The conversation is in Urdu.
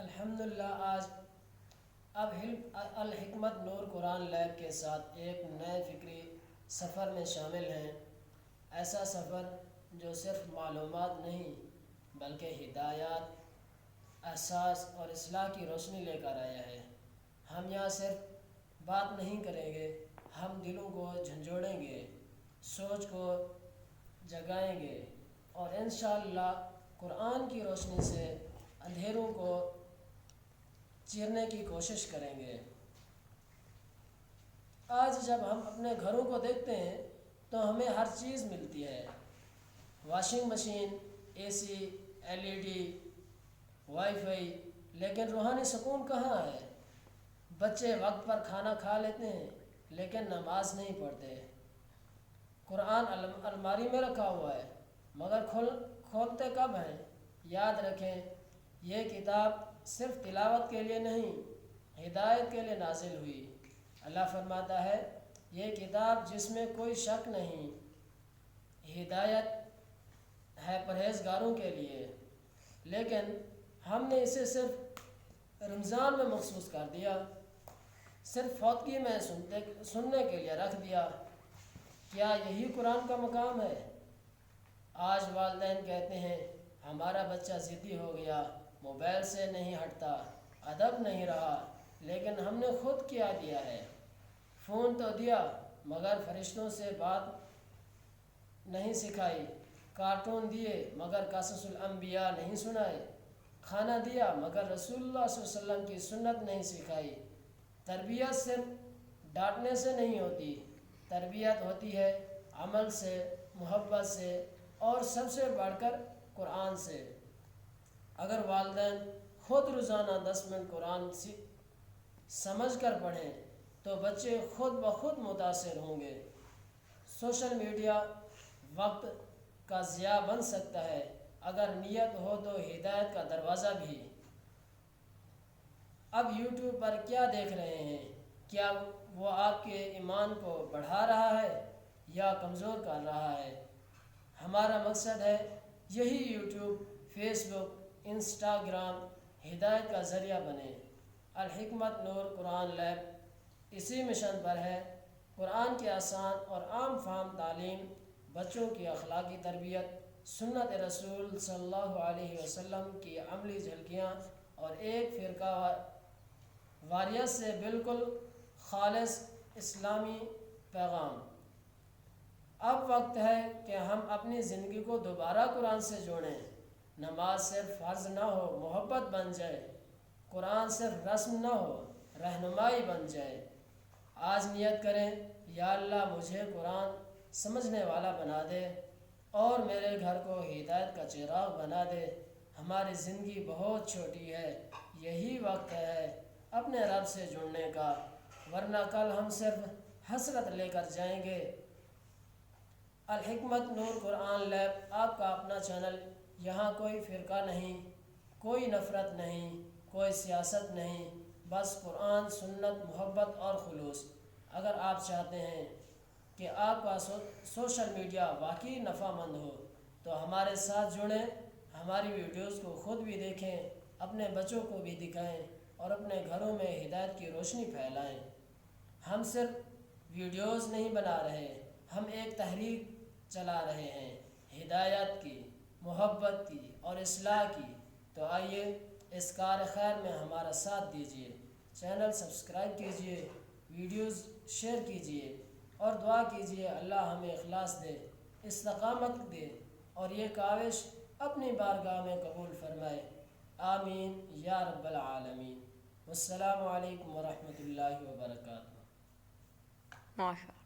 الحمدللہ آج اب الحکمت نور قرآن لیب کے ساتھ ایک نئے فکری سفر میں شامل ہیں۔ ایسا سفر جو صرف معلومات نہیں بلکہ ہدایات، احساس اور اصلاح کی روشنی لے کر آیا ہے۔ ہم یہاں صرف بات نہیں کریں گے، ہم دلوں کو جھنجھوڑیں گے، سوچ کو جگائیں گے اور انشاءاللہ قرآن کی روشنی سے اندھیروں کو چیرنے کی کوشش کریں گے۔ آج جب ہم اپنے گھروں کو دیکھتے ہیں تو ہمیں ہر چیز ملتی ہے، واشنگ مشین، اے سی، LED، وائی فائی، لیکن روحانی سکون کہاں ہے؟ بچے وقت پر کھانا کھا لیتے ہیں لیکن نماز نہیں پڑھتے۔ قرآن الماری میں رکھا ہوا ہے مگر کھولتے کب ہیں؟ یاد رکھیں، یہ کتاب صرف تلاوت کے لیے نہیں، ہدایت کے لیے نازل ہوئی۔ اللہ فرماتا ہے، یہ کتاب جس میں کوئی شک نہیں، ہدایت ہے پرہیزگاروں کے لیے۔ لیکن ہم نے اسے صرف رمضان میں مخصوص کر دیا، صرف فوتگی میں سننے کے لیے رکھ دیا۔ کیا یہی قرآن کا مقام ہے؟ آج والدین کہتے ہیں ہمارا بچہ ضدی ہو گیا، موبائل سے نہیں ہٹتا، ادب نہیں رہا، لیکن ہم نے خود کیا دیا ہے؟ فون تو دیا مگر فرشتوں سے بات نہیں سکھائی، کارٹون دیے مگر قصص الانبیاء نہیں سنائے، کھانا دیا مگر رسول اللہ صلی اللہ علیہ وسلم کی سنت نہیں سکھائی۔ تربیت صرف ڈانٹنے سے نہیں ہوتی، تربیت ہوتی ہے عمل سے، محبت سے اور سب سے بڑھ کر قرآن سے۔ اگر والدین خود روزانہ 10 منٹ قرآن سمجھ کر پڑھیں تو بچے خود بخود متاثر ہوں گے۔ سوشل میڈیا وقت کا ضیاع بن سکتا ہے، اگر نیت ہو تو ہدایت کا دروازہ بھی۔ اب YouTube پر کیا دیکھ رہے ہیں؟ کیا وہ آپ کے ایمان کو بڑھا رہا ہے یا کمزور کر رہا ہے؟ ہمارا مقصد ہے یہی YouTube، فیس بک، انسٹاگرام ہدایت کا ذریعہ بنے۔ الحکمت نور قرآن لیب اسی مشن پر ہے۔ قرآن کی آسان اور عام فہم تعلیم، بچوں کی اخلاقی تربیت، سنت رسول صلی اللہ علیہ وسلم کی عملی جھلکیاں اور ایک فرقہ واریت سے بالکل خالص اسلامی پیغام۔ اب وقت ہے کہ ہم اپنی زندگی کو دوبارہ قرآن سے جوڑیں۔ نماز صرف فرض نہ ہو، محبت بن جائے۔ قرآن صرف رسم نہ ہو، رہنمائی بن جائے۔ آج نیت کریں، یا اللہ مجھے قرآن سمجھنے والا بنا دے اور میرے گھر کو ہدایت کا چراغ بنا دے۔ ہماری زندگی بہت چھوٹی ہے، یہی وقت ہے اپنے رب سے جڑنے کا، ورنہ کل ہم صرف حسرت لے کر جائیں گے۔ الحکمت نور قرآن لیب آپ کا اپنا چینل، یہاں کوئی فرقہ نہیں، کوئی نفرت نہیں، کوئی سیاست نہیں، بس قرآن، سنت، محبت اور خلوص۔ اگر آپ چاہتے ہیں کہ آپ کا سوشل میڈیا واقعی نفع مند ہو تو ہمارے ساتھ جڑیں، ہماری ویڈیوز کو خود بھی دیکھیں، اپنے بچوں کو بھی دکھائیں اور اپنے گھروں میں ہدایت کی روشنی پھیلائیں۔ ہم صرف ویڈیوز نہیں بنا رہے، ہم ایک تحریک چلا رہے ہیں، ہدایت کی، محبت کی اور اصلاح کی۔ تو آئیے اس کار خیر میں ہمارا ساتھ دیجیے، چینل سبسکرائب کیجیے، ویڈیوز شیئر کیجیے اور دعا کیجیے اللہ ہمیں اخلاص دے، استقامت دے اور یہ کاوش اپنی بارگاہ میں قبول فرمائے۔ آمین یا رب العالمین۔ والسلام علیکم ورحمۃ اللہ وبرکاتہ۔ ماشاء